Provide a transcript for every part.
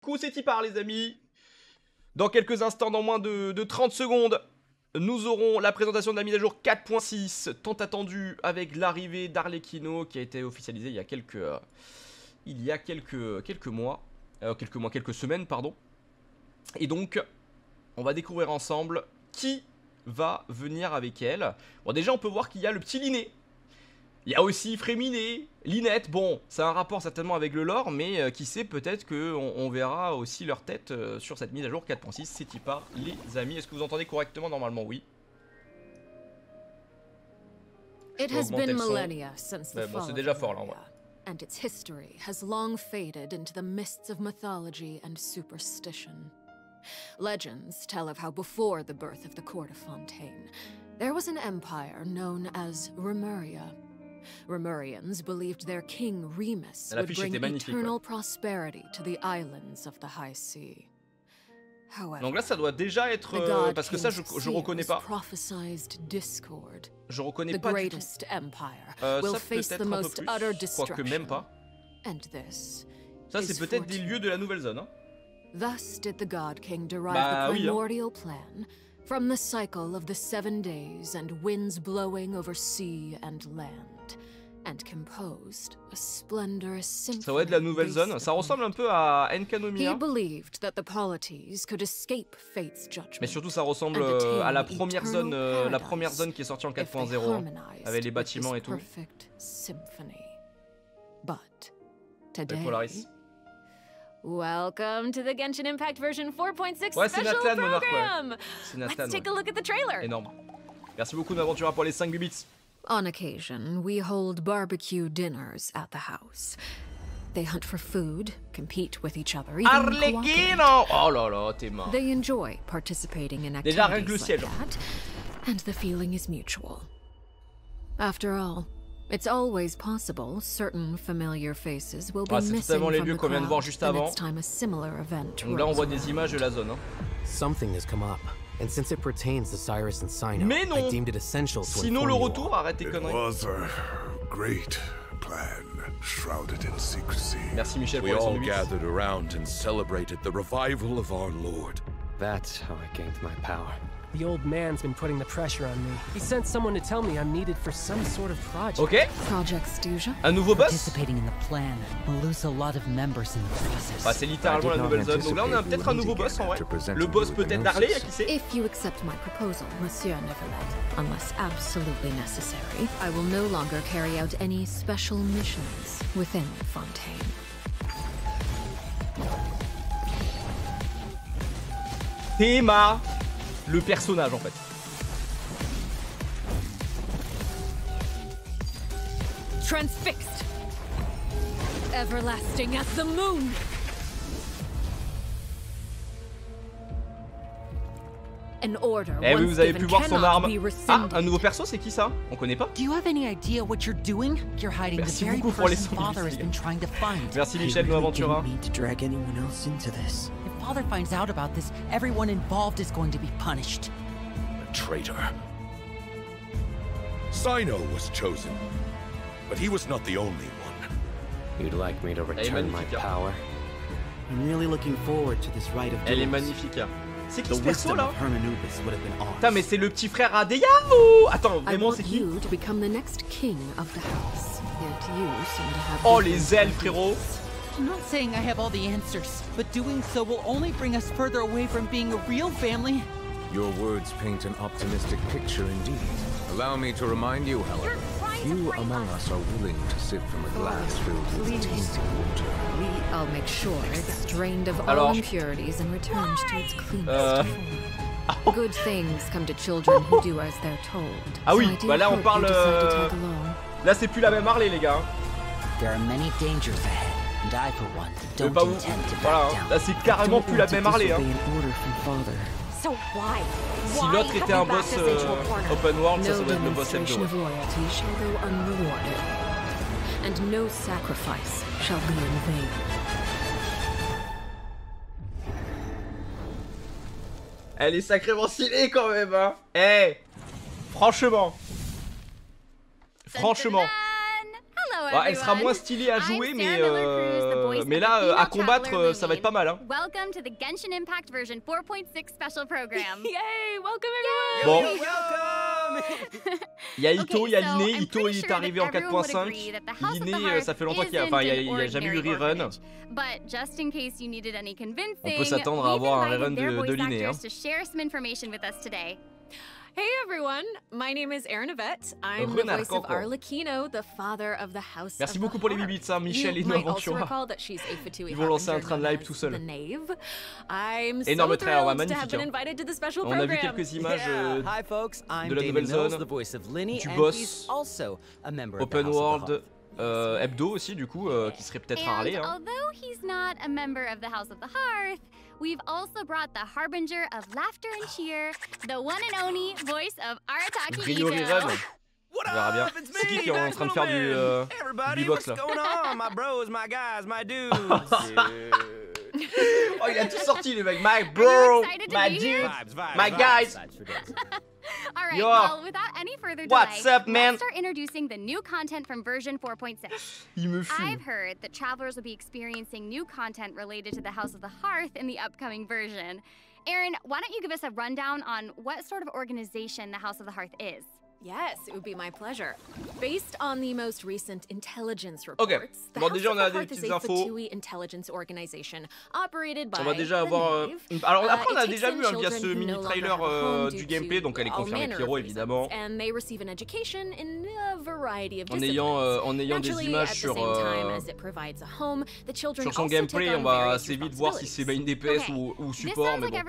Coup, c'est y part les amis. Dans quelques instants, dans moins de 30 secondes, nous aurons la présentation de la mise à jour 4.6, tant attendue, avec l'arrivée d'Arlecchino qui a été officialisée il y a quelques mois, quelques semaines, pardon. Et donc, on va découvrir ensemble qui va venir avec elle. Bon, déjà, on peut voir qu'il y a le petit Liné. Il y a aussi Fréminé, Linette. Bon, c'est un rapport certainement avec le lore, mais qui sait, peut-être qu'on verra aussi leur tête sur cette mise à jour 4.6. C'est y part, les amis. Est-ce que vous entendez correctement? Normalement, oui. It has been millennia since the bon, c'est déjà fort là en vrai. And its history has long faded into the mists of mythology and superstition. Legends tell of how before the birth of the court of Fontaine, there was an empire known as Remuria. Remurians believed their king Remus would bring eternal prosperity to the islands of the high sea. However, donc là ça doit déjà être parce que ça je reconnais pas. Je reconnais pas du tout. Ça peut-être un peu plus. Quoique même pas. Ça c'est peut-être des lieux de la nouvelle zone. Hein. Thus did the God King derive the primordial plan from the cycle of the 7 days and winds blowing over sea and land, and composed a splendorous symphony. Ça va être la nouvelle zone. Ça ressemble un peu à Enkanomiya. Mais surtout ça ressemble à la première zone qui est sortie en 4.0 avec les bâtiments et tout. Avec Polaris. Welcome to the Genshin Impact version 4.6 ouais, special program. C'est Nathan. Let's take a look at the trailer. Énorme. Merci beaucoup Naventura pour les 5 bits. On occasion, we hold barbecue dinners at the house. They hunt for food, compete with each other, even Arlecchino! Oh là là, t'es mort. They enjoy participating in déjà, activities like that, and the feeling is mutual. After all, it's always possible certain familiar faces will be missing from the crowd the next time a similar event. Donc là on voit des images de la zone. Hein. Something has come up, and since it pertains to Cyrus and Sino, I deemed it essential to Sino le retour, arrête tes conneries. It was a great plan, shrouded in secrecy. Merci Michel pour we les all gathered around and celebrated the revival of our Lord. That's how I gained my power. The old man's been putting the pressure on me. He sent someone to tell me I'm needed for some sort of project. Ok. Project Stuja. Un nouveau boss. Participating in the plan will lose a lot of members in the process. Bah c'est littéralement la nouvelle zone. Donc là on a peut-être un nouveau boss en vrai. Le boss peut-être d'Arlé, qui sait. If you accept my proposal, Monsieur Nouvelle, unless absolutely necessary, I will no longer carry out any special missions within Fontaine. Théma, le personnage en fait. Transfixed, everlasting as the moon. An order. Eh oui, vous avez pu voir son arme. Ah, un nouveau perso, c'est qui ça? On connaît pas? Do you have any idea what you're doing? You're hiding the very person Father has been trying to find. Merci Michel Noventura. If Father finds out about this, everyone involved is going to be punished. A traitor. Sino was chosen, but he was not the only one. You'd like me to return my power? I'm really looking forward to this rite of duels. Elle est magnifique. C'est qui ce perso là? Putain mais c'est le petit frère Adeya ou... Attends, vraiment c'est qui? Oh les ailes frérot. I'm not saying I have all the answers, but doing so will only bring us further away from being a real family. Your words paint an optimistic picture indeed. Allow me to remind you, however, few among us are willing to sip from a glass filled with tainted water. I'll make sure it's drained of all impurities and returned to its cleanest form. Good things come to children who do as they're told. Ah oui, bah là on parle... Là c'est plus la même Harley les gars. There are many dangers ahead, and I for one don't intend to back down. Là c'est carrément plus la même Harley hein. So why? Si l'autre était un boss open world, ça doit être le boss hebdo. And no sacrifice shall be in vain. Elle est sacrément stylée quand même hein. Eh hey, franchement. Franchement. Hello Bah, elle sera moins stylée à jouer, mais là, à combattre, ça va être pas mal. Hein. Welcome to the Genshin Impact version 4.6 special program. Yay! Welcome everyone! Bon. Il y a Ito, il y a Liné. Ito il est arrivé en 4.5. Liné, ça fait longtemps qu'il y a. Enfin, il n'y a jamais eu rerun. On peut s'attendre à avoir un rerun de Liné. Hein. Hey everyone, my name is Yvette. I'm the voice of Arlecchino, the father of the house. Merci beaucoup pour les bibits, hein, Michel et Noventura. Ils vont lancer un train de live tout seul. Énorme trailer, ouais, magnifique. Hein. On a vu quelques images de la nouvelle zone, du boss, Open World. Hebdo aussi du coup qui serait peut-être un Harley. Hein. We've also brought the harbinger of laughter and cheer, the one and only voice of Arataki Ito. On verra bien. C'est qui est en train de faire du beatbox là? Oh, il a tout sorti le mec. My bro, my dude, my guys. All right, well, without any further delay, what's up, man? Let's start introducing the new content from version 4.6. I've heard that travelers will be experiencing new content related to the House of the Hearth in the upcoming version. Aaron, why don't you give us a rundown on what sort of organization the House of the Hearth is? Yes, it would be my pleasure. Based on the most recent intelligence reports, the House of the Hearth is a FETUE intelligence organization operated by on va déjà avoir alors après on a déjà vu via ce mini trailer du gameplay, donc elle est confirmée Pyro évidemment. And they receive an education in a variety of en ayant des images sur son gameplay, on va assez vite voir si c'est main DPS ou support, mais bon.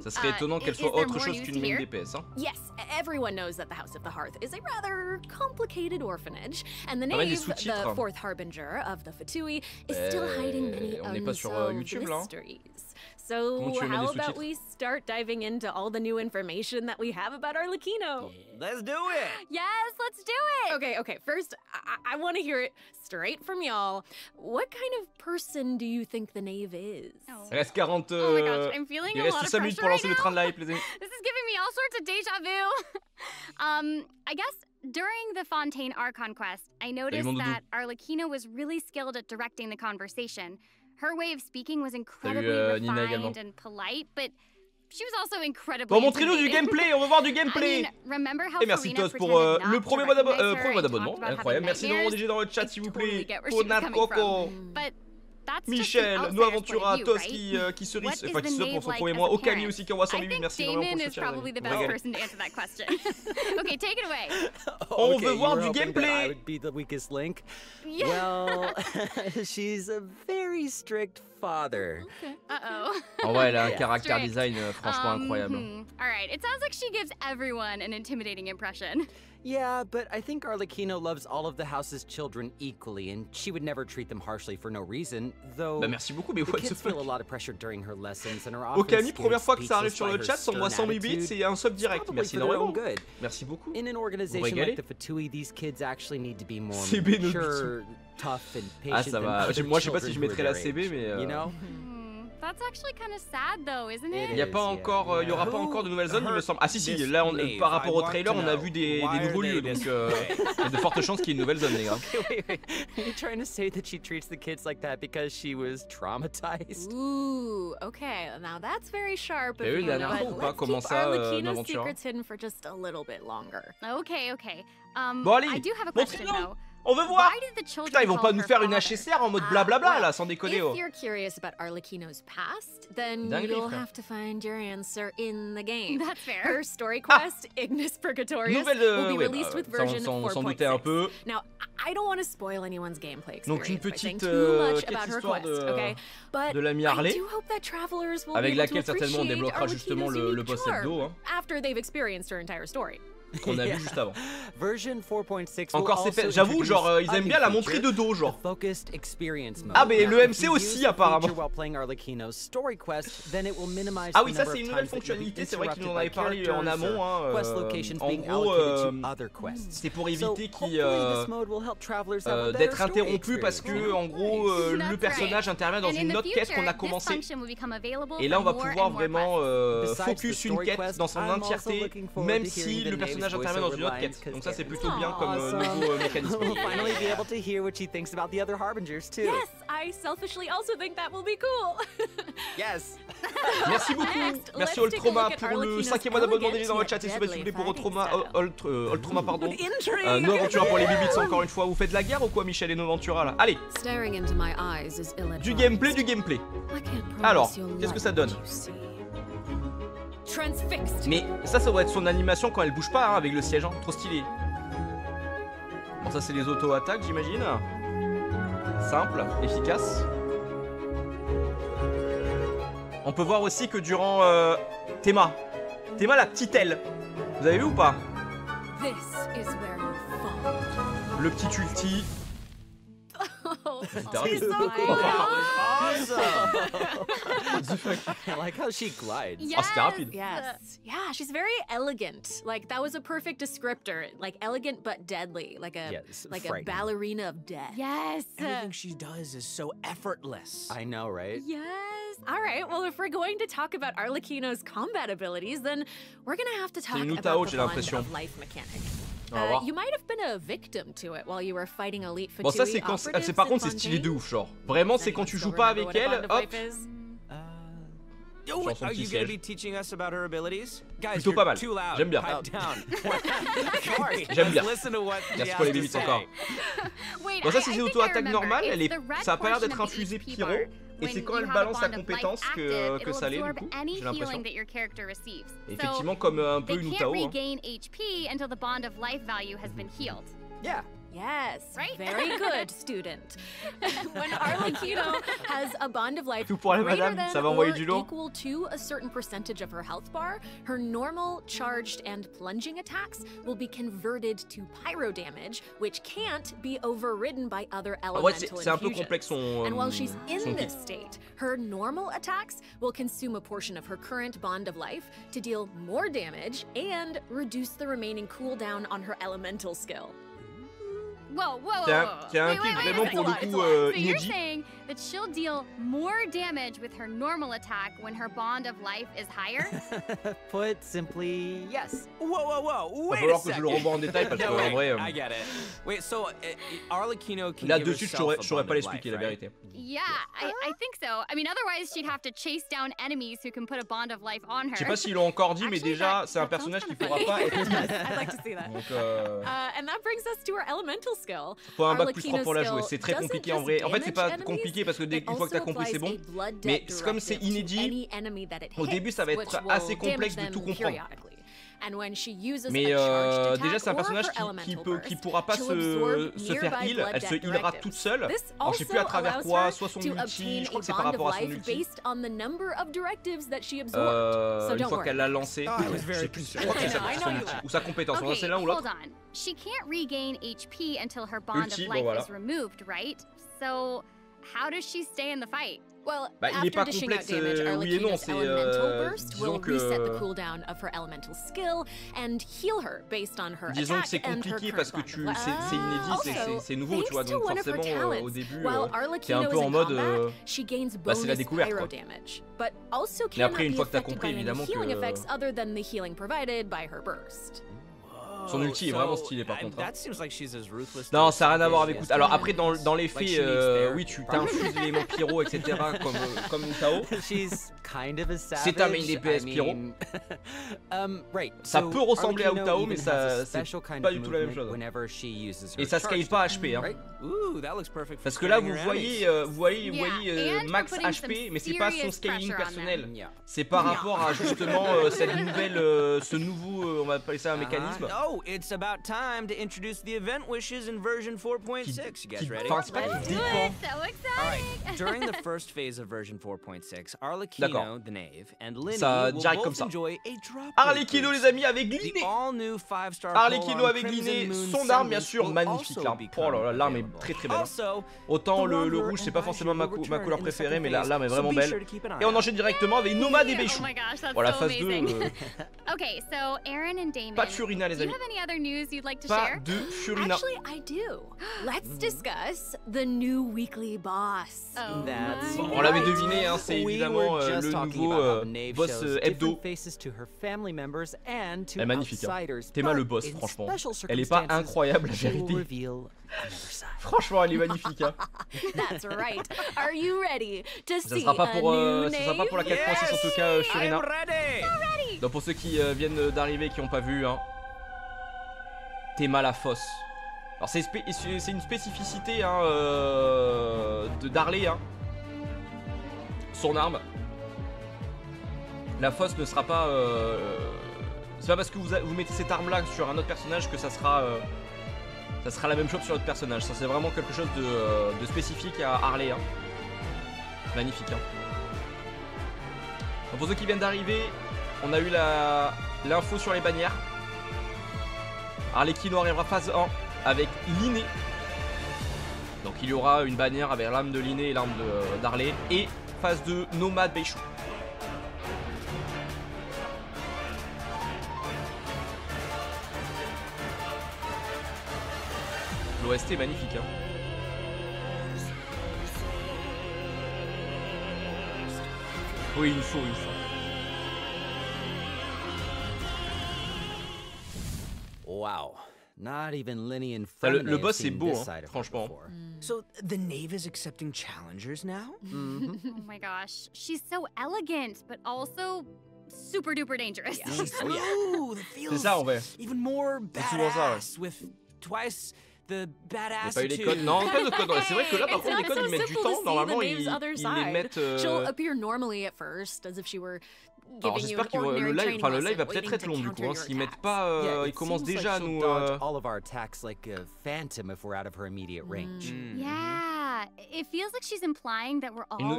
Ça serait étonnant qu'elle soit autre chose qu'une main DPS. Hein. Yes. Everyone knows that the House of the Hearth is a rather complicated orphanage, and the knave, the fourth harbinger of the FETUE, is still hiding many unsolved mysteries. So how about we start diving into all the new information that we have about Arlecchino? Let's do it! Yes, let's do it! Okay, first, I want to hear it straight from y'all. What kind of person do you think the knave is? Il reste 40... Oh my gosh, I'm feeling a lot of pressure pour lancer le train de live, les amis. This is giving me all sorts of deja vu. I guess during the Fontaine Archon quest, I noticed that Arlecchino was really skilled at directing the conversation. Her way of speaking was incredibly refined and polite, but she was also incredibly Bon, montrez-nous du gameplay, on veut voir du gameplay. Et merci Tos pour le premier mois d'abonnement, incroyable. Merci de m'envoyer dans le chat s'il vous plaît. Ponat Coco, Michel, Noventura, Tos qui se rise, enfin qui se pour son premier mois, Okami aussi qui envoie 100 000, merci énormément pour le soutien. On veut voir du gameplay. Well, she's a very strict father. En vrai, elle a un caractère design franchement incroyable. Alright, it sounds like she gives everyone an intimidating impression. Yeah, but I think Arlecchino loves all of the house's children equally, and she would never treat them harshly for no reason, though. Bah merci beaucoup, mais what the kids feel a lot of pressure during her lessons and are often Okami, première fois que ça arrive sur le chat, s'envoie 100 000 bits et un sub direct. Merci énormément. Merci beaucoup. In an organization like the FETUE, these kids actually need to be more mature, tough and patient. Ah ça va. Moi je sais pas si je mettrais la CB, mais. You know? That's actually kind of sad though, isn't it? Il y aura pas encore de nouvelles zones, il me semble. Ah si, là par rapport au trailer, on a vu des nouveaux lieux, donc il y a de fortes chances qu'il y ait une nouvelle zone, les gars. Wait. Are you trying to say that she treats the kids like that because she was traumatized? Ooh, okay. Now that's very sharp of you, but let's keep Arlecchino's secrets hidden for just a little bit longer. Okay. Bon allez, I do have a question though. On veut voir. Putain, ils vont pas nous faire une HSR en mode blablabla là, sans déconner. If you're curious about Arlecchino's past, then you'll have to find your answer in the game. That's fair. Her story quest, Ignis Purgatorius, will be released with version 4.6. Now, I don't want to spoil anyone's gameplay experience Donc une petite histoire de l'ami Harley, avec laquelle certainement on débloquera justement le boss hebdo. After they've experienced her entire story. Qu'on a vu juste avant. Version 4.6 encore c'est fait, j'avoue, genre ils aiment bien la montrer de dos, genre. Ah mais le MC aussi apparemment. Ah oui, ça c'est une nouvelle fonctionnalité, c'est vrai qu'ils nous en avaient parlé en amont. En gros, c'est pour éviter d'être interrompu parce que en gros le personnage intervient dans une autre quête qu'on a commencé. Et là on va pouvoir vraiment focus une quête dans son entièreté, même si le personnage personnage intervient dans une autre quête. Donc ça c'est plutôt bien comme nouveau mécanisme. We'll finally be able to hear what she thinks about the other harbingers too. Yes, I selfishly also think that will be cool. Yes. Merci beaucoup. Merci Oltroma pour le 5e mois d'abonnement déjà dans le chat et s'il vous plaît pour Oltroma pardon. Nos Ventura pour les bibits encore une fois. Vous faites de la guerre ou quoi Michel et Nos Ventura là? Allez. Du gameplay. Alors, qu'est-ce que ça donne? Mais ça doit être son animation quand elle bouge pas hein, avec le siège, hein. Trop stylé. Bon ça c'est les auto-attaques j'imagine. Simple, efficace. On peut voir aussi que durant Théma la petite aile, vous avez vu ou pas? Le petit ulti. She's so I like how she glides. Yes, c'était rapide. Yes. Yeah, she's very elegant. Like that was a perfect descriptor. Like elegant but deadly. Like a a ballerina of death. Yes. Everything she does is so effortless. I know, right? Yes. All right. Well, if we're going to talk about Arlecchino's combat abilities, then we're gonna have to talk about the bond of life mechanic. You might have been a victim to it while you were fighting elite Bon ça c'est quand par contre c'est stylé de ouf genre. Vraiment c'est quand tu joues pas avec elle, hop. Are you gonna be teaching us about her abilities? Guys, plutôt pas mal. J'aime bien. J'aime bien. Merci pour les bibits encore. Bon ça c'est une auto-attaque normale, ça a pas l'air d'être infusé pyro. Et c'est quand elle balance la compétence que ça l'est du coup, j'ai l'impression. Effectivement comme un peu une Utao. Yeah. Yes, right? Very good, student. When Arlecchino has a bond of life greater than or equal to a certain percentage of her health bar, her normal, charged, and plunging attacks will be converted to pyro damage, which can't be overridden by other elemental infusions. And while she's in this state, her normal attacks will consume a portion of her current bond of life to deal more damage and reduce the remaining cooldown on her elemental skill. Whoa. C'est un kick vraiment pour le coup so you're saying that she'll deal more damage with her normal attack when her bond of life is higher? Put simply, yes. Whoa. Il va falloir que je le revoie en détail parce qu'en vrai. I get it. Wait, so Arlecchino can là dessus je saurais pas l'expliquer la vérité. Yeah, I think so. I mean otherwise she'd have to chase down enemies who can put a bond of life on her. Je sais pas s'ils l'ont encore dit mais déjà c'est un personnage qui pourra pas être. I'd like to see that. Donc and that brings us to her elemental skill. Faut un bac plus 3 pour la jouer, c'est très compliqué en vrai. En fait c'est pas compliqué parce que une fois que t'as compris c'est bon. Mais comme c'est inédit, au début ça va être assez complexe de tout comprendre. Mais déjà c'est un personnage qui pourra pas se faire heal, elle se healera toute seule. Alors je sais plus à travers quoi, soit son ulti, je crois que c'est par rapport à son ulti. Une fois qu'elle l'a lancé, je sais plus, je crois que c'est son ulti, ou sa compétence, c'est l'un ou l'autre. She can't regain HP until her bond of life is removed, right? So how does she stay in the fight? Well, il est pas complexe, oui et non, c'est disons que disons que c'est compliqué parce que c'est inédit, c'est nouveau, tu vois, donc forcément au début t'es un peu en mode c'est la découverte quoi. Mais après une fois que t'as compris évidemment que son ulti est vraiment stylé par contre. Non, ça n'a rien à voir avec. Alors après, dans les faits, oui, tu t'infuses l'élément pyro, etc. comme Utao. C'est un main DPS pyro. Ça peut ressembler à Utao, mais c'est pas du tout la même chose. Et ça scale pas HP. Hein. Parce que là, vous voyez max HP, mais c'est pas son scaling personnel. C'est par rapport à justement cette nouvelle, ce nouveau, on va appeler ça un mécanisme. Oh, it's about time to introduce the event wishes in version 4.6. You guys ready? Let's do it. So exciting. All right. During the first phase of version 4.6, Arlecchino, the knave, and Linny will both enjoy a drop. Arlecchino les amis avec Linné. Arlecchino avec Linné, son arme bien sûr magnifique là. Oh là là, l'arme est très très belle. Autant le rouge c'est pas forcément ma couleur préférée, mais l'arme est vraiment belle. Et on enchaîne directement avec Nomade et Beishu. Voilà, phase 2. Pas de Furina les amis. Pas de Furina. Actually, I do. Let's discuss the new weekly boss. On l'avait deviné, hein, c'est évidemment le nouveau boss hebdo. Elle est magnifique, hein. Théma le boss, franchement. Elle est pas incroyable la vérité. Franchement, elle est magnifique, hein. That's right. Are you ready to see ça sera pas pour la 4.6 en tout cas, Furina. Donc pour ceux qui viennent d'arriver et qui n'ont pas vu, hein, Théma la fosse. Alors c'est une spécificité hein, d'Harley, hein. Son arme. La fosse ne sera pas... c'est pas parce que vous mettez cette arme là sur un autre personnage que ça sera la même chose sur l'autre personnage. Ça c'est vraiment quelque chose de spécifique à Harley, hein. Magnifique, hein. Donc pour ceux qui viennent d'arriver, on a eu l'info sur les bannières. Arlecchino arrivera phase 1 avec l'inné. Donc il y aura une bannière avec l'arme de l'inné et l'arme d'Harley. Et phase 2, Nomade Beishu. L'OST est magnifique, hein. Oui, il faut. Wow. Not even Linny and le boss est beau, hein, franchement. So the knave is accepting challengers now? Oh my gosh, she's so elegant, but also super duper dangerous. Yeah. Smooth. C'est ça en vrai. Even more badass with twice the badass. Pas eu les codes, non, pas de codes. C'est vrai que là, par contre, les codes ils mettent du temps. Normalement, ils les mettent. She'll appear normally at first, as if she were. Alors j'espère que le live va peut-être être long du coup, hein, s'ils mettent pas, ils commencent déjà à nous...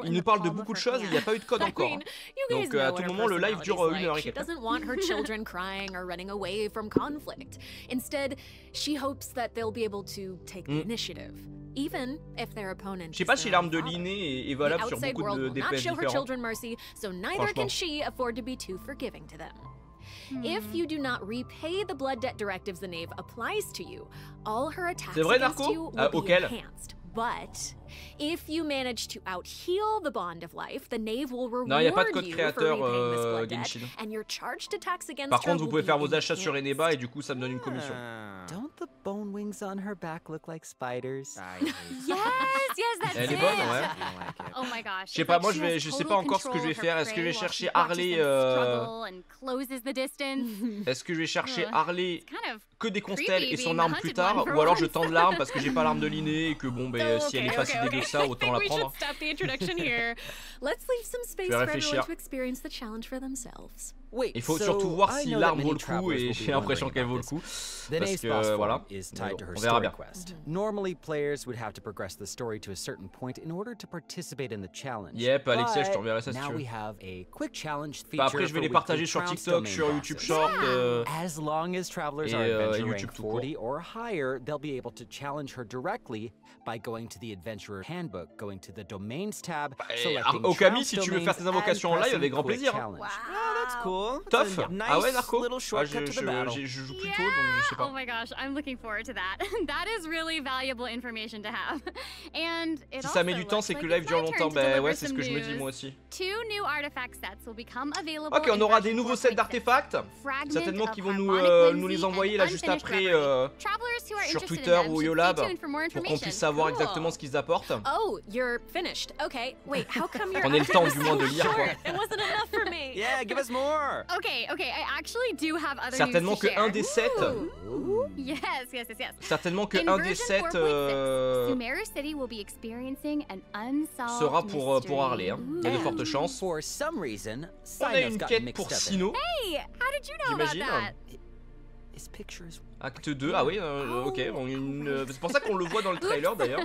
Il nous parle de beaucoup de choses et il n'y a pas eu de code encore. Hein. Donc à tout moment le live dure 1 heure et quelques. Even if their opponent je sais pas si l'arme de l'inné est valable sur beaucoup de DPS différents. So neither can she afford to be too forgiving to them. If you do not repay the blood debt directives the knave applies to you, all her attacks against you will be enhanced. But if you manage to out-heal the bond of life, the knave will reward you for repaying this blood debt, and your charged attacks against Par contre, vous pouvez faire vos achats sur Eneba et du coup, ça me donne une commission. Don't the bone wings on her back look like spiders? Yes, that's Elle est bonne, ouais. Oh my gosh. Je sais pas, moi je sais pas encore ce que je vais faire. Est-ce que je vais chercher Harley Est-ce que je vais chercher Harley que des constelles et son arme plus tard, ou alors je tente l'arme parce que j'ai pas l'arme de l'inné et que bon ben si elle est pas si dégueu que ça, autant la prendre. Je vais réfléchir. Il faut surtout voir si l'arme vaut le coup et j'ai l'impression qu'elle vaut le coup. Parce que voilà, on verra bien. Normally players would have to progress the story to a certain point in order to participate in the challenge. Yep, Alexia, je t'enverrai ça si tu veux. Bah après je vais les partager sur TikTok, sur YouTube Short as long as travelers are adventure rank 40 or higher, they'll be able to challenge her directly by going to the adventurer handbook, going to the domains tab, selecting Okami, si tu veux faire tes invocations en live avec grand plaisir. Wow, that's cool. Tough. Ah ouais, Narco. Je joue plus tôt, donc je sais pas. Oh my gosh, I'm looking forward to that. That is really valuable information to have. And si ça met du temps, c'est que le live dure longtemps. Bah ouais, c'est ce que je me dis moi aussi. Ok, on aura des nouveaux sets d'artefacts. Certainement qu'ils vont nous les envoyer là juste après sur Twitter ou Yolab pour qu'on puisse savoir exactement ce qu'ils apportent. Oh, you're finished. Okay, wait, how come you're Prenez le temps du moins de lire quoi. It wasn't enough for me. Yeah, give us more. Okay, I actually do have other certainement que un des 7. Yes. Certainement que un des 7 sera pour Harley. Hein. Il y a de fortes chances. On a une quête pour Sino. Hey, how did you know about that? Acte 2, ah oui, ok, bon, c'est pour ça qu'on le voit dans le trailer d'ailleurs.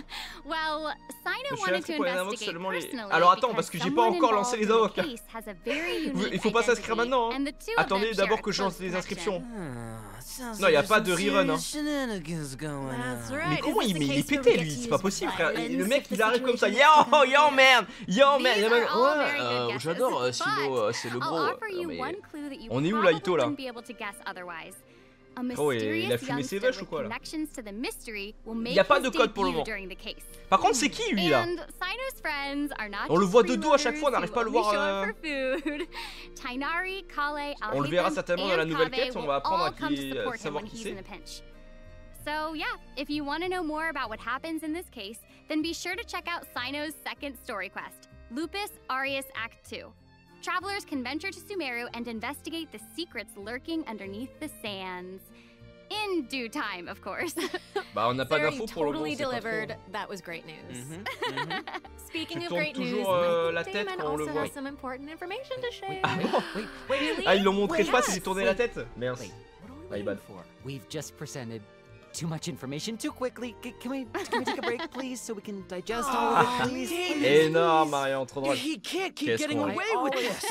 Alors attends, parce que j'ai pas encore lancé les avocats. Il faut pas s'inscrire maintenant, hein. Attendez d'abord que je lance les inscriptions. Non, il n'y a pas de rerun, hein. Mais comment il est pété lui? C'est pas possible, frère. Le mec il arrive comme ça. Yo man, ouais, j'adore Sino, c'est le gros. On est où là, Ito là? Oh, il a fumé ses vaches ou quoi là? Il n'y a pas de code pour le moment. Par contre, c'est qui lui là? On le voit de dos à chaque fois, on n'arrive pas à le voir. On le verra certainement dans la nouvelle quête, on va apprendre à savoir qui c'est. So yeah, if you want to know more about what happens in this case, then be sure to check out Sino's second story quest, Lupus Aureus Act 2. Travelers can venture to Sumeru and investigate the secrets lurking underneath the sands. In due time, of course. Bah, on n'a pas d'infos pour le moment. Totally delivered. That was great news. Speaking of great news, la tête quand on le voit. Some important information to share. Ah, ils l'ont montré pas, c'est tourné la tête. Merde. We've just presented too much information too quickly. Can we take a break, please, so we can digest all of it, please? Énorme, Marion, trop drôle. He can't keep getting away with this.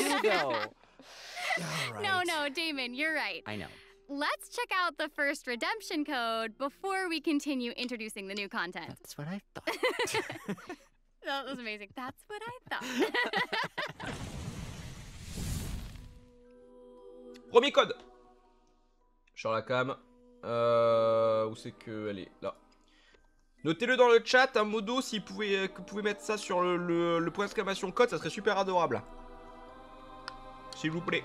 No, Damon, you're right. I know. Let's check out the first redemption code before we continue introducing the new content. That's what I thought. That was amazing. That's what I thought. Premier code. Sur la cam. Où c'est qu'elle est? Là. Notez-le dans le chat, un modo, si vous pouvez mettre ça sur le point d'exclamation code, ça serait super adorable. S'il vous plaît.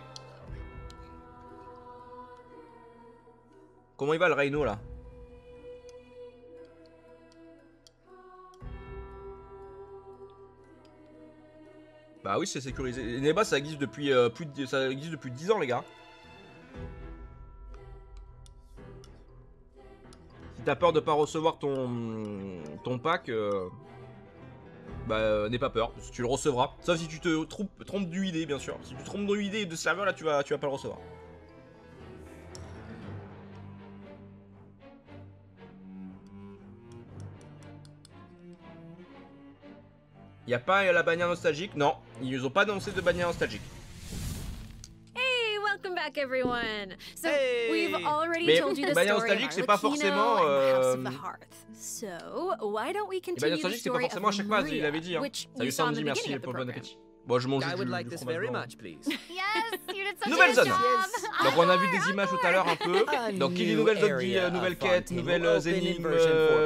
Comment il va le Rhino là? Bah oui, c'est sécurisé. Neba, ça existe depuis depuis 10 ans les gars. Si t'as peur de pas recevoir ton pack, bah n'aie pas peur, tu le recevras. Sauf si tu te trompes d'UID bien sûr. Si tu te trompes d'UID et de serveur là, tu vas pas le recevoir. Y'a pas la bannière nostalgique? Non, ils ont pas annoncé de bannière nostalgique. Hey, welcome back everyone. So we've already told you the story of nostalgique, c'est pas forcément So why don't we continue bannière nostalgique, c'est pas forcément à chaque phase, il avait dit hein. Salut Sandy, merci pour le bon appétit. Bon, je mange du fromage blanc. Nouvelle zone. Donc on a vu des images tout à l'heure un peu. Donc qui dit nouvelle zone dit nouvelle quête, nouvelles énigmes,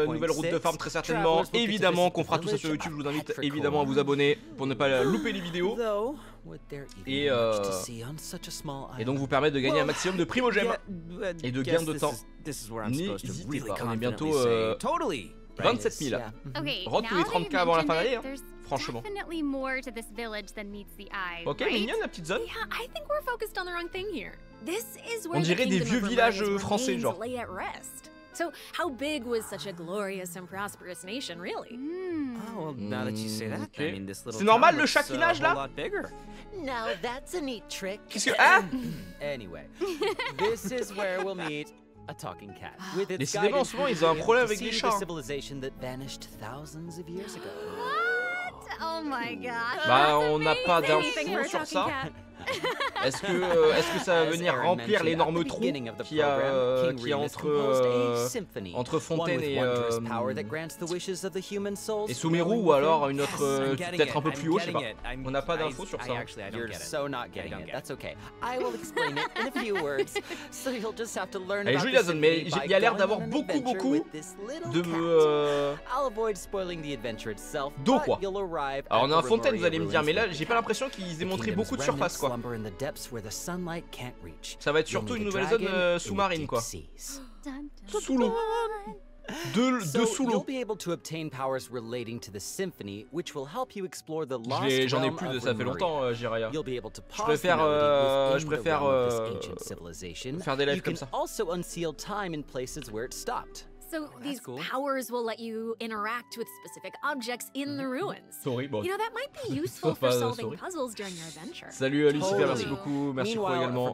nouvelle route de farm très certainement. Évidemment qu'on fera tout ça sur YouTube, je vous invite évidemment à vous abonner pour ne pas louper les vidéos. Et donc vous permettre de gagner un maximum de primogèmes et de gains de temps. N'hésitez pas, on est bientôt 27 000. Rentre tous les 30K avant la fin d'année hein. Franchement. Ok, mignonne la petite zone. On dirait des vieux villages français, genre. So, how big was such a glorious and prosperous nation, really? Oh, well, now that you say that, I mean, this little c'est normal le chat qui nage là? Now that's a neat trick. Qu'est-ce que ah? Anyway, this is where we'll meet a talking cat. With its décidément, souvent ils ont un problème avec les chats. Civilization that vanished thousands of years ago. Oh my god. Bah, on n'a pas d'infos sur ça. Est-ce que ça va venir remplir l'énorme trou qui a entre Fontaine et Sumeru ou alors une autre peut-être un peu plus haut, je sais pas. On n'a pas d'infos sur ça. Allez, jolie la zone, mais il y a l'air d'avoir beaucoup d'eau quoi. Alors on a un Fontaine, vous allez me dire, mais là j'ai pas l'impression qu'ils aient montré beaucoup de surface quoi. Ça va être surtout une nouvelle zone sous-marine quoi. Sous l'eau. De sous l'eau. J'en ai plus de ça fait longtemps, Jiraya. Je préfère faire des lives comme ça. So these powers will let you interact with specific objects in the ruins. Sorry, bon. You know, that might be useful for solving puzzles during your adventure. Salut Lucifer, merci beaucoup, merci pour également.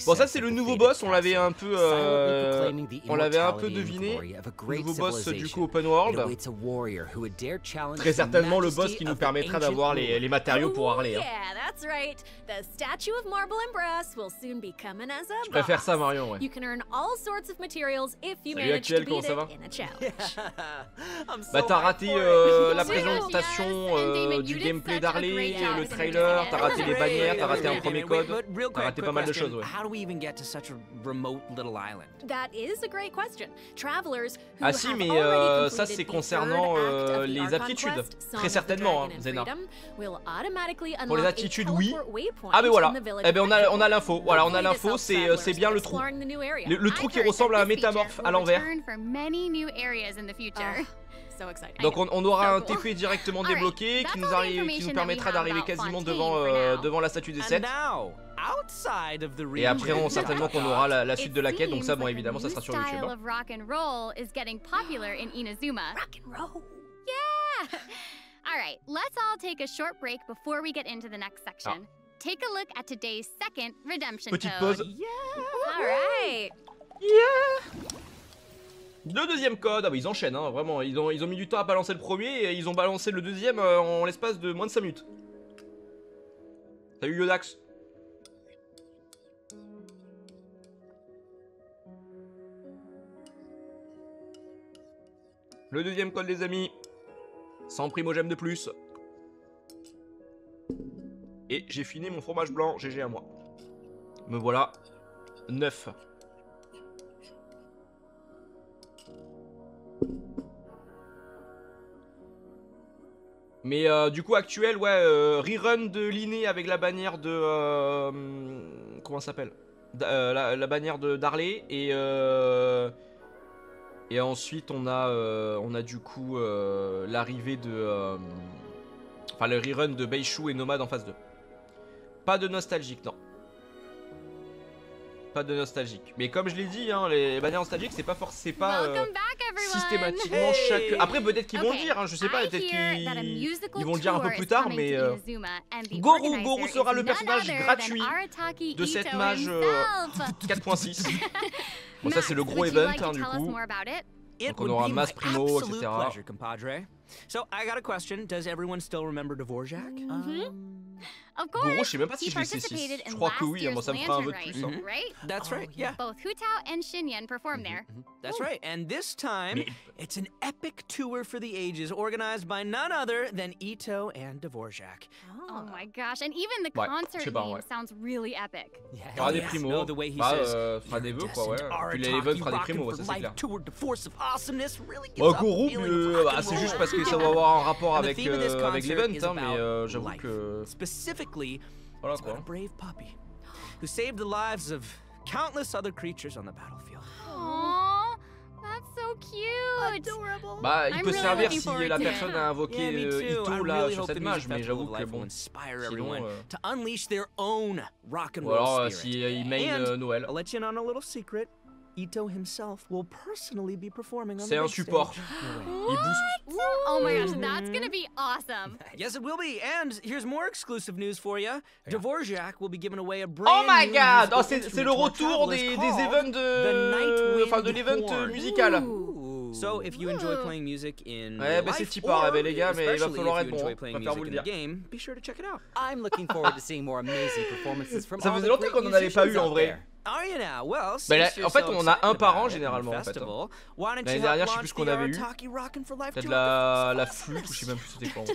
Bon, ça c'est le nouveau boss, on l'avait un peu deviné. Nouveau boss du coup open world. Très certainement le boss qui nous permettra d'avoir les matériaux pour Harley. Yeah, that's right. The statue of marble and brass will soon be coming as a boss. Je préfère ça, Marion, ouais. You can earn all sorts of materials if you manage to beat it in a challenge. Bah t'as raté la présentation du gameplay d'Harley, le trailer, t'as raté les bannières, t'as raté un premier code, t'as raté pas mal de choses, ouais. That is a great question. Travelers who ah si, mais ça c'est concernant les aptitudes, très certainement, hein, Zena. Pour les aptitudes, oui. Ah mais voilà, eh ben on a l'info, voilà, on a l'info, c'est bien le trou. Le trou qui ressemble à un métamorphe à l'envers. Donc on aura un TP directement débloqué qui nous permettra d'arriver quasiment devant la statue des 7. Et après certainement qu'on aura la suite de la quête, donc ça bon évidemment ça sera sur YouTube. Hein. Alright, let's all take a short break before we get into the next section. Take a look at today's second redemption code. Petite pause. Yeah. Alright. Yeah. Le deuxième code, ah bah ils enchaînent hein, vraiment, ils ont mis du temps à balancer le premier et ils ont balancé le deuxième en l'espace de moins de 5 minutes. Salut Yodax. Le deuxième code les amis. 100 primogèmes de plus. Et j'ai fini mon fromage blanc, GG à moi. Me voilà 9. Mais du coup actuel, ouais, rerun de l'inné avec la bannière de... comment ça s'appelle, la bannière d'Harley et ensuite on a du coup l'arrivée de... enfin le rerun de Beishu et Nomade en phase 2. Pas de nostalgique, non. Pas de nostalgique. Mais comme je l'ai dit, hein, les bannières nostalgiques, c'est pas systématiquement chaque... Après peut-être qu'ils vont le dire, hein, je sais pas, peut-être qu'ils vont le dire un peu plus tard, mais... Goru sera le personnage gratuit de cette MAJ 4.6. Bon ça c'est le gros event hein, du coup. Donc on aura masse primo, etc. So I got a question. Does everyone still remember Dvorak? Goru, je sais même pas si je l'ai C6. Je crois que oui, moi ça me fera un vote plus. Hein. That's right, yeah. Both Hutao and Shinyan performed there. That's right, and this time it's an epic tour for the ages organized by none other than Ito and Dvorak. Oh my gosh, and even the concert name sounds really epic. Fera des primos, fera des vœux quoi, ouais. Puis l'event fera des primos, ça c'est clair. Goru, c'est juste parce que ça va avoir un rapport avec l'event, hein, mais j'avoue que... Voilà quoi. Who saved the lives of countless other creatures on the battlefield. Aww, that's so cute. Adorable. Bah, il peut servir si la personne a invoqué Ito là sur cette mage, mais j'avoue que bon, sinon... to unleash their own rock and roll spirit. Si il main Nouvelle. I'll let you in on a little secret. Ito himself will personally be performing on the C'est un support. Il booste. Oh my gosh, that's gonna be awesome. Yes, it will be. And here's more exclusive news for you. Dvorak will be giving away a brand Oh my god! Oh, c'est le retour des events de l'event musical. So if you enjoy playing music in bah c'est typar, les gars, mais il va falloir être bon. Je préfère vous le dire. Be sure to check it out. I'm looking forward to seeing more amazing performances from Ça faisait longtemps qu'on en avait pas eu en vrai. En fait, on en a un par an généralement. L'année dernière, je sais plus ce qu'on avait eu. Peut-être la flûte ou je sais même plus c'était quoi.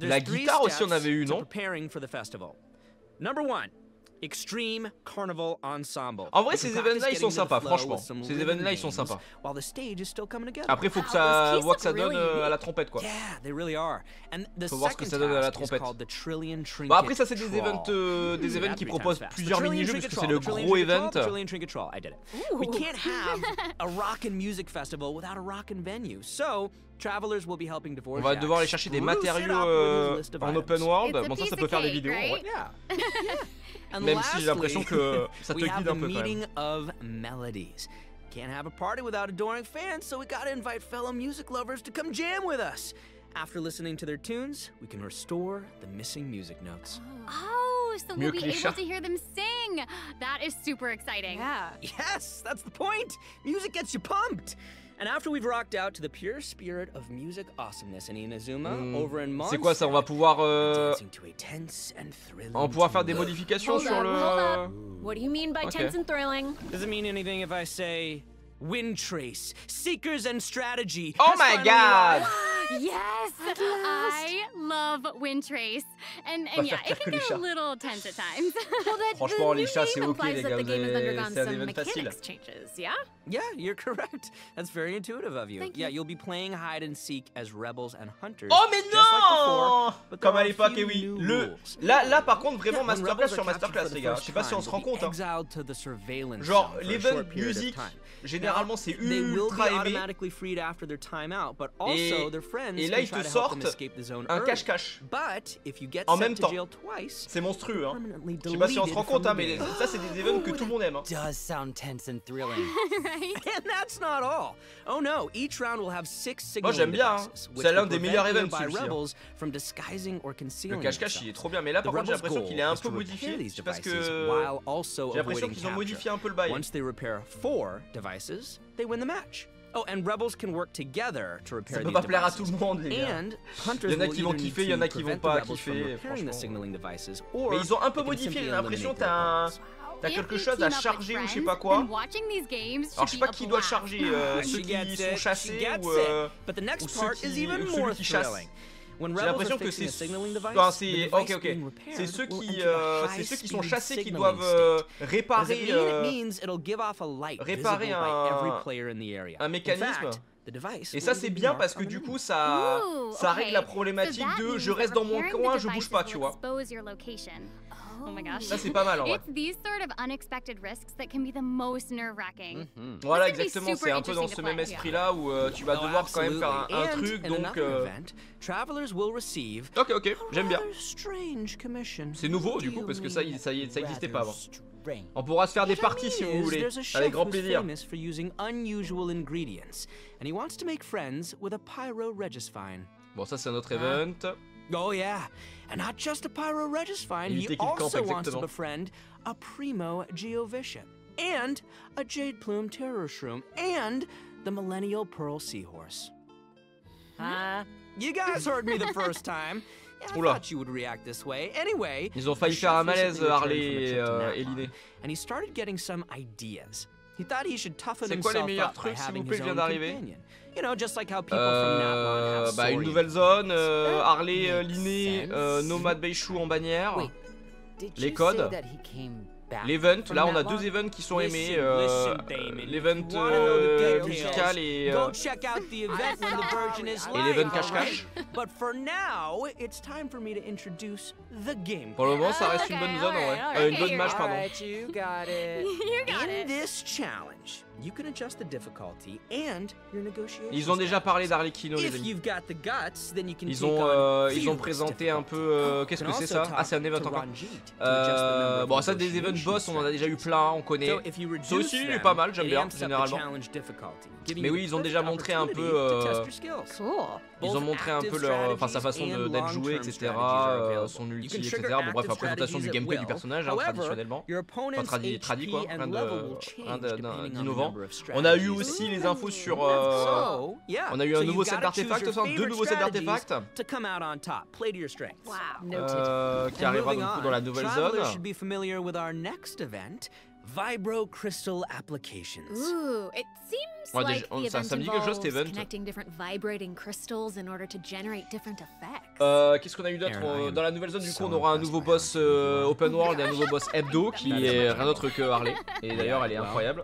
La guitare aussi, on avait eu, non? Extreme Carnival Ensemble. En vrai, ces événements-là, ils sont sympas, franchement. Ces événements-là, ils sont sympas. Après, il faut que ça voit que ça donne à la trompette, quoi. Faut voir ce que ça donne à la trompette. Bon, après, ça, c'est des events qui proposent plusieurs mini-jeux, parce que c'est le gros event. We can't have a rock and music festival without a rock and venue. So, travelers will be helping Dvorak. On va devoir aller chercher des matériaux en open world. Bon, ça peut faire des vidéos, en vrai. Même si j'ai l'impression que ça te guide un peu quand même. can't have a party without adoring fans, so we gotta invite fellow music lovers to come jam with us. After listening to their tunes, we can restore the missing music notes. Oh, so we'll be able to hear them sing. That is super exciting. Yeah. Yes, that's the point. Music gets you pumped. And after we've rocked out to the pure spirit of music awesomeness in Inazuma, over in Monster, c'est quoi ça? On va pouvoir faire des modifications sur le... What do you mean by tense and thrilling? Does it mean anything if I say wind trace, seekers and strategy? Oh my god! Yes! I love wind trace. And yeah, it can get a little tense at times. Franchement, les chats, c'est ok, les gars. C'est un event facile. Yeah, you're correct. That's very intuitive of you. Yeah, you'll be playing hide and seek as rebels and hunters. Oh mais non! Comme à l'époque, et oui. Là, par contre, vraiment masterclass sur masterclass, les gars. Je sais pas si on se rend compte. Genre, l'event musique, généralement, c'est ultra aimé. Et là, ils te sortent un cache-cache. En même temps. C'est monstrueux, hein. Je sais pas si on se rend compte, hein, mais ça, c'est des events que tout le monde aime. Does sound tense and thrilling. And that's not all. Oh no, each round will have 6 signaling Moi j'aime bien, hein. C'est l'un des meilleurs events celui-ci. Le cache-cache il est trop bien, mais là par contre j'ai l'impression qu'il est un peu modifié. C'est parce que j'ai l'impression qu'ils ont modifié un peu le bail. Once they repair 4 devices, they win the match. Oh, and rebels can work together to repair these devices. Ça peut pas plaire à tout le monde, les gars. Il y en a qui vont kiffer, il y en a qui vont pas kiffer, franchement. Mais ils ont un peu modifié, j'ai l'impression que t'as quelque chose à charger ou je sais pas quoi. Alors je sais pas qui doit charger, ceux qui sont chassés ou celui qui chasse. J'ai l'impression que c'est ceux qui sont chassés qui doivent réparer un mécanisme. Et ça c'est bien parce que du coup ça règle la problématique de je reste dans mon coin, je bouge pas, tu vois. Oh my gosh. Ça c'est pas mal en vrai. It's these sort of unexpected risks that can be the most nerve-wracking. Voilà exactement, c'est un peu dans ce même esprit là où tu vas devoir quand même faire un truc donc Ok, j'aime bien. C'est nouveau du coup parce que ça existait pas avant. On pourra se faire des parties si vous voulez, avec grand plaisir. Bon ça c'est un autre event. Oh yeah, and not just a Pyro Regisfine, he also wants to befriend a Primo Geovishap, and a Jade Plume Terror Shroom, and the Millennial Pearl Seahorse. You guys heard me the first time. Yeah, I thought you would react this way. Anyway, ils ont failli faire un malaise, Harley et Linné. And he started getting some ideas. He thought he should toughen himself up by having his own companion. You know, just like how people from Natmon have bah une nouvelle zone, Harley, Linné, Nomad Beishu en bannière, les codes, l'event, là on a 2 events qui sont aimés, l'event musical et l'event cache-cache. Pour le moment ça reste une bonne zone en vrai, une bonne match pardon. Ils ont déjà parlé d'Arlecchino les amis. Ils ont présenté un peu qu'est-ce que c'est ça? Ah c'est un event encore. Bon ça des events boss on en a déjà eu plein, on connaît. Ça aussi il est pas mal, j'aime bien généralement. Mais oui ils ont déjà montré un peu ils ont montré un peu leur, enfin sa façon d'être joué etc, son ulti etc. Bon bref la présentation du gameplay du personnage traditionnellement. Enfin tradi quoi, rien d'innovant. On a eu aussi les infos sur on a eu un nouveau set d'artefacts, 2 nouveaux sets d'artefacts qui arrivera du coup dans la nouvelle zone. Vibro Crystal Applications. Ooh, it seems like the event involves connecting different vibrating crystals in order to generate different effects. Qu'est-ce qu'on a eu d'autre dans la nouvelle zone? Du coup, on aura un nouveau boss open world et un nouveau boss hebdo qui est rien d'autre que Harley. Et d'ailleurs, elle est incroyable.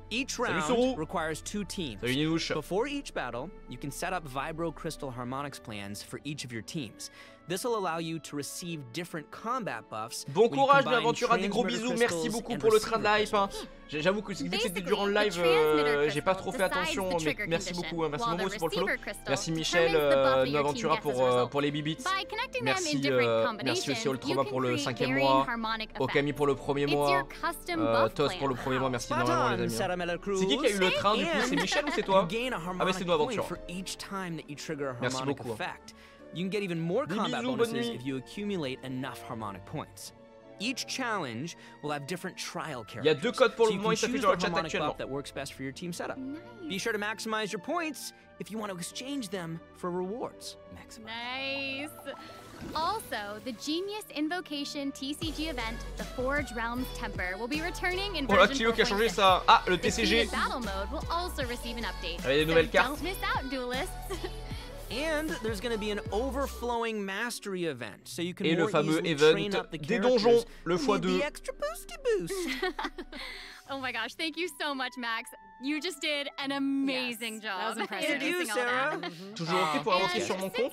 Each round requires 2 teams. Salut Nidouche. Before each battle, you can set up Vibro Crystal Harmonics plans for each of your teams. Bon courage, Bienventura, des gros bisous, merci beaucoup pour le train de live. Hein. J'avoue que c'était durant le live, j'ai pas trop fait attention, mais merci beaucoup. Hein. Merci Momo aussi pour le follow. Merci Michel, Bienventura pour les bibits. Merci, merci aussi Ultrama pour le 5e mois, Okami pour le 1er mois, Tos pour le 1er mois, merci énormément les amis. C'est qui a eu le train du coup, c'est Michel ou c'est toi? Ah bah c'est Nouvelle. Merci beaucoup. You can get even more combat bonuses if you accumulate enough harmonic points. Each challenge will have different trial characters. Il y a 2 codes pour le moment, il s'affiche dans le chat actuellement. That works best for your team setup. Be sure to maximize your points if you want to exchange them for rewards. Nice. Also, the Genius Invocation TCG event, the Forge Realms Temper, will be returning in version 4.6. Clio qui a changé ça. Ah, le TCG. Battle mode will also receive an update. Avec des nouvelles cartes. Don't miss out, duelists. And there's going to be an overflowing mastery event, so you can et le fameux event des donjons, le x2. Extra boosty boost. Oh my gosh, thank you so much, Max. You just did an amazing job. That was impressive. Thank you, Sarah. Toujours ok pour avancer sur mon compte.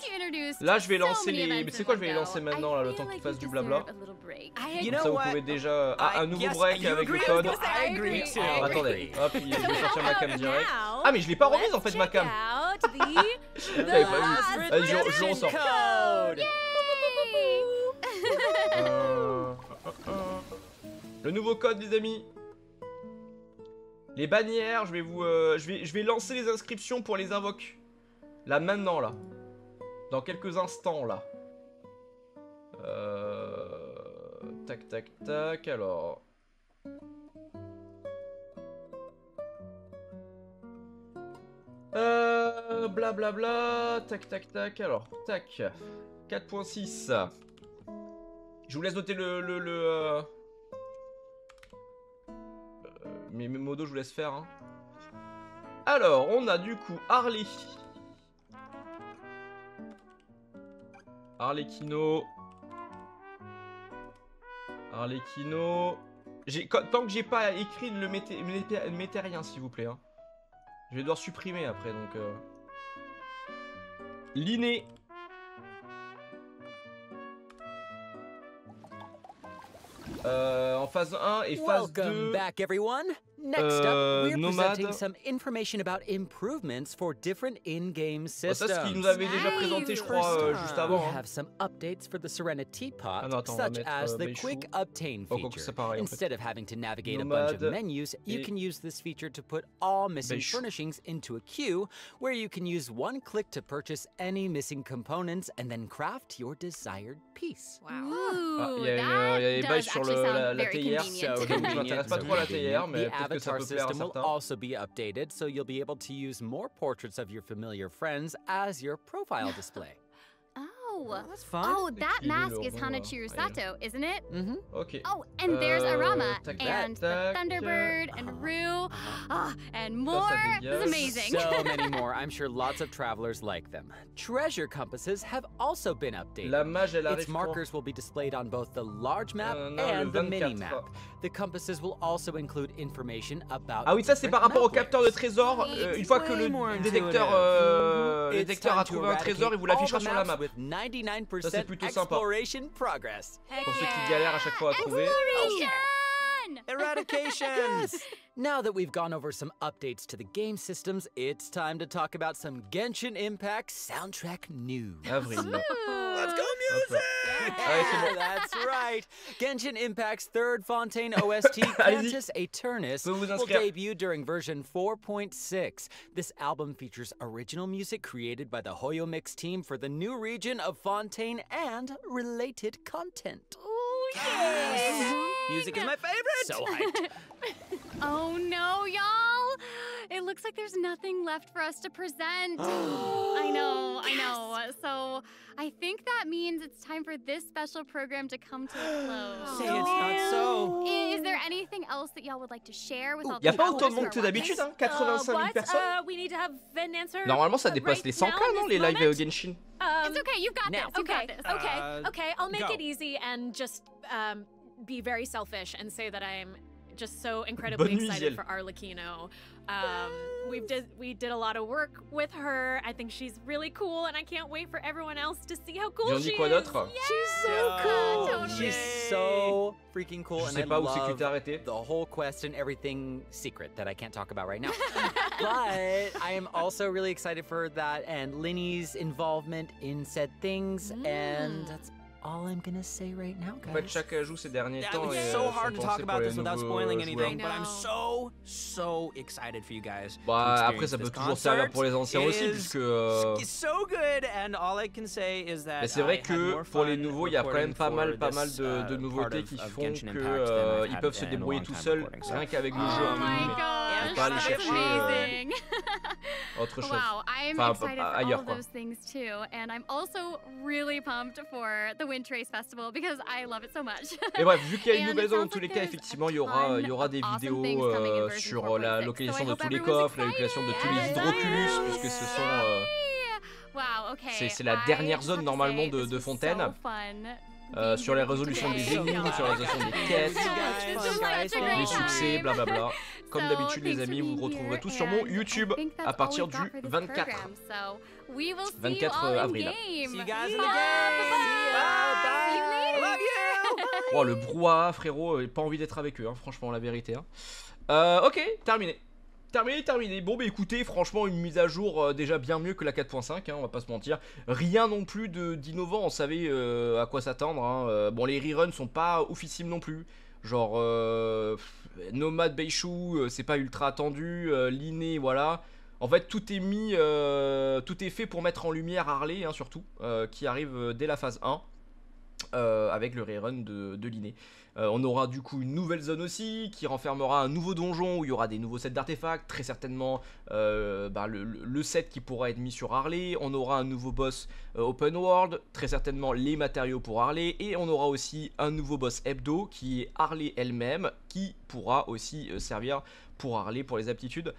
Là, je vais lancer les. Mais c'est quoi, je vais les lancer maintenant, là, le temps qu'ils fassent du blabla. Comme ça, vous pouvez déjà. Ah, un nouveau break avec le code. Attendez, hop, je vais sortir ma cam direct. Ah, mais je l'ai pas remise en fait, ma cam. J'avais pas vu. Allez, je ressors. Le nouveau code, les amis. Les bannières, je vais lancer les inscriptions pour les invoques. Là, maintenant, là. Dans quelques instants, là. Tac, tac, tac, alors... Blablabla, bla, tac, tac, tac, alors, tac. 4.6. Je vous laisse noter mes modos, je vous laisse faire. Hein. Alors, on a du coup Harley. Harlequino. Tant que j'ai pas écrit, ne mettez rien, s'il vous plaît. Hein. Je vais devoir supprimer après, donc... L'inné. En phase 1 et phase 2. Welcome back, everyone. Next up, we're presenting some information about improvements for different in-game systems. Ça, c'est ce qu'il nous avait déjà présenté, je crois, juste avant. We have some updates for the Serenity Pot, such as the Quick Obtain feature. Instead of having to navigate a bunch of menus, you can use this feature to put all missing furnishings into a queue, where you can use one click to purchase any missing components and then craft your desired piece. Wow. Il y a des bugs sur la théière, je m'intéresse pas trop à la théière, mais The avatar system will also be updated, so you'll be able to use more portraits of your familiar friends as your profile display. Oh, that's fun. Oh, that mask is Hanachiru Sato, isn't it? Mm-hmm. Okay. Oh, and there's Arama, and the Thunderbird, and Rue, and more. This is amazing. So many more. I'm sure lots of travelers like them. Treasure compasses have also been updated. La MAJ, its markers will be displayed on both the large map and the mini map. The compasses will also include information about. Ah oui, ça c'est par rapport au capteur de trésor. Une fois que le détecteur a trouvé un trésor, il vous l'affichera sur la map. Ça c'est plutôt sympa. Pour ceux qui galèrent à chaque fois à trouver. Eradication! Yes! Now that we've gone over some updates to the game systems, it's time to talk about some Genshin Impact soundtrack news. Avril. Let's go music! Yeah, that's right. Genshin Impact's third Fontaine OST, Cantus Aeternus, will debut during version 4.6. This album features original music created by the Hoyo Mix team for the new region of Fontaine and related content. Ooh, yes! Music is my favorite! So hyped. Oh no, y'all! It looks like there's nothing left for us to present. I know. So I think that means it's time for this special program to come to a close. Say it's not so. Is there anything else that y'all would like to share with all the y a pas autant de monde que d'habitude, hein, 85 000 personnes. We need to have an answer. Normalement, ça dépasse les 100K, non, les lives Genshin? It's okay, you've got this. You got this. Okay. I'll make it easy and just be very selfish and say that I'm just so incredibly excited for Arlecchino. We did a lot of work with her. I think she's really cool, and I can't wait for everyone else to see how cool she is. Quoi d'autre? She's so cool. Totally. She's so freaking cool, and I love the whole quest and everything secret that I can't talk about right now. But I am also really excited for that and Linny's involvement in said things, and that's all I'm gonna say right now, guys. En fait, chaque ajout ces derniers temps est so hard to talk about this without spoiling anything, but I'm so excited for you guys. Bah après ça peut toujours servir pour les anciens aussi puisque it's so good and all I can say is that c'est vrai que pour les nouveaux, il y a quand même pas mal de nouveautés qui font que ils peuvent se débrouiller tout seuls rien qu'avec le jeu un peu numé. Et pas aller chercher autre chose. Wow, I'm excited for all of those things too, and I'm also really pumped for the Wind Trace Festival because I love it so much. Et bref, vu qu'il y a une nouvelle zone dans tous les cas, effectivement, il y aura des vidéos sur la localisation de tous les coffres, la localisation de tous les hydroculus, puisque ce sont c'est la dernière zone normalement de Fontaine. Sur les résolutions des énigmes, sur la résolution des quêtes, les succès, blablabla. Comme d'habitude les amis, vous retrouverez tout sur mon YouTube à partir du 24 avril. Oh le brouhaha frérot, pas envie d'être avec eux, hein, franchement la vérité. Hein. Ok, terminé. Terminé. Bon bah écoutez, franchement une mise à jour déjà bien mieux que la 4.5, hein, on va pas se mentir. Rien non plus d'innovant, on savait à quoi s'attendre. Hein. Bon les reruns sont pas officiels non plus. Genre Nomad Beishu, c'est pas ultra attendu, Linné, voilà. En fait tout est mis, tout est fait pour mettre en lumière Harley, hein, surtout, qui arrive dès la phase 1. Avec le rerun de Linné. On aura du coup une nouvelle zone aussi qui renfermera un nouveau donjon où il y aura des nouveaux sets d'artefacts, très certainement le set qui pourra être mis sur Harley. On aura un nouveau boss open world, très certainement les matériaux pour Harley, et on aura aussi un nouveau boss hebdo qui est Harley elle-même, qui pourra aussi servir pour Harley pour les aptitudes.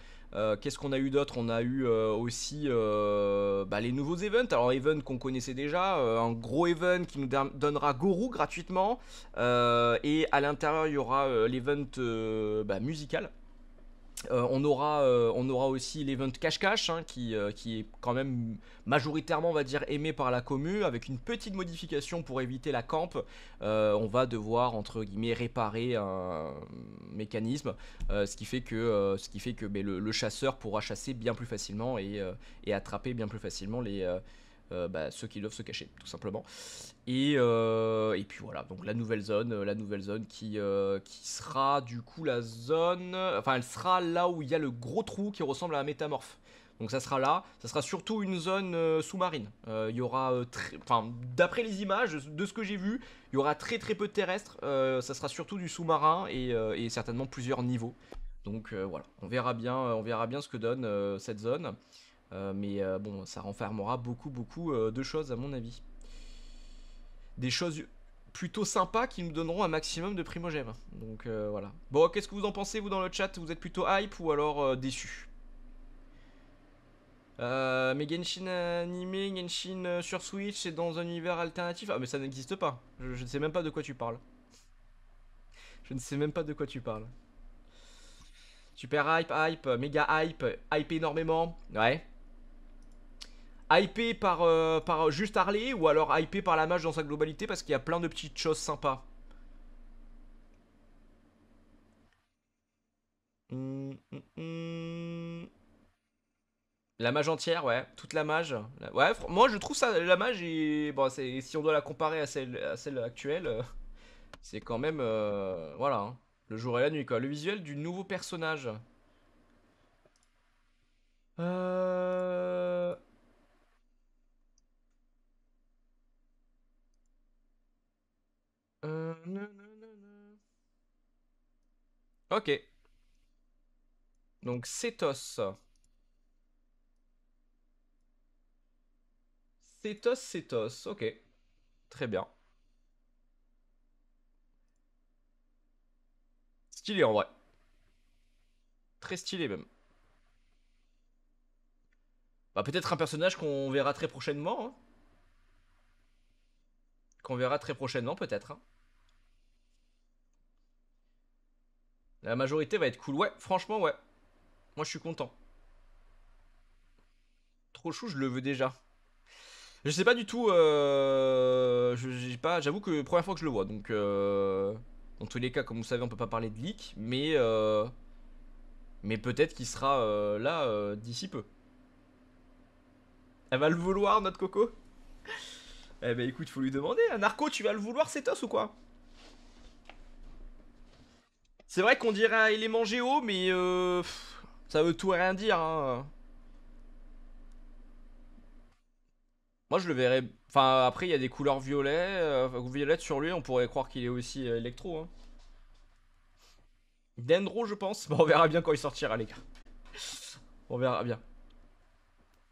Qu'est-ce qu'on a eu d'autre? On a eu aussi les nouveaux events. Alors event qu'on connaissait déjà, un gros event qui nous donnera Goru gratuitement, et à l'intérieur il y aura l'event musical. On aura aussi l'event cache-cache, hein, qui est quand même majoritairement, on va dire, aimé par la commu, avec une petite modification pour éviter la camp. On va devoir entre guillemets réparer un mécanisme, ce qui fait que le chasseur pourra chasser bien plus facilement et attraper bien plus facilement ceux qui doivent se cacher, tout simplement. Et puis voilà, donc la nouvelle zone qui sera du coup la zone, enfin elle sera là où il y a le gros trou qui ressemble à un métamorphe. Donc ça sera là, ça sera surtout une zone sous-marine. Il y aura, d'après les images, de ce que j'ai vu, il y aura très peu de terrestres. Ça sera surtout du sous-marin et certainement plusieurs niveaux. Donc voilà, on verra bien ce que donne cette zone. Mais bon, ça renfermera beaucoup de choses à mon avis. Des choses plutôt sympas qui nous donneront un maximum de primogèmes. Donc voilà. Bon, qu'est-ce que vous en pensez vous dans le chat? Vous êtes plutôt hype ou alors déçu? Mais Genshin animé, Genshin sur Switch, c'est dans un univers alternatif. Ah mais ça n'existe pas. Je ne sais même pas de quoi tu parles. Je ne sais même pas de quoi tu parles. Super hype, méga hype énormément. Ouais. Hypé par juste Harley ou alors hypé par la mage dans sa globalité parce qu'il y a plein de petites choses sympas. La mage entière, ouais, toute la mage. Ouais, moi je trouve ça, la mage, bon, si on doit la comparer à celle actuelle, c'est quand même, voilà, hein, le jour et la nuit quoi. Le visuel du nouveau personnage. Ok. Donc SETHOS. SETHOS, ok. Très bien. Stylé en vrai. Très stylé même. Bah peut-être un personnage qu'on verra très prochainement. Hein. Qu'on verra très prochainement peut-être. Hein. La majorité va être cool. Ouais, franchement, ouais. Moi, je suis content. Trop chou, je le veux déjà. Je sais pas du tout. J'avoue que première fois que je le vois. Donc, dans tous les cas, comme vous savez, on peut pas parler de leak. Mais peut-être qu'il sera là d'ici peu. Elle va le vouloir, notre coco? Eh ben écoute, faut lui demander. Narco, tu vas le vouloir, SETHOS ou quoi? C'est vrai qu'on dirait un élément géo, mais ça veut tout et rien dire. Hein. Moi, je le verrais. Enfin, après, il y a des couleurs violettes sur lui. On pourrait croire qu'il est aussi électro. Hein. Dendro, je pense. Bon, on verra bien quand il sortira, les gars. On verra bien.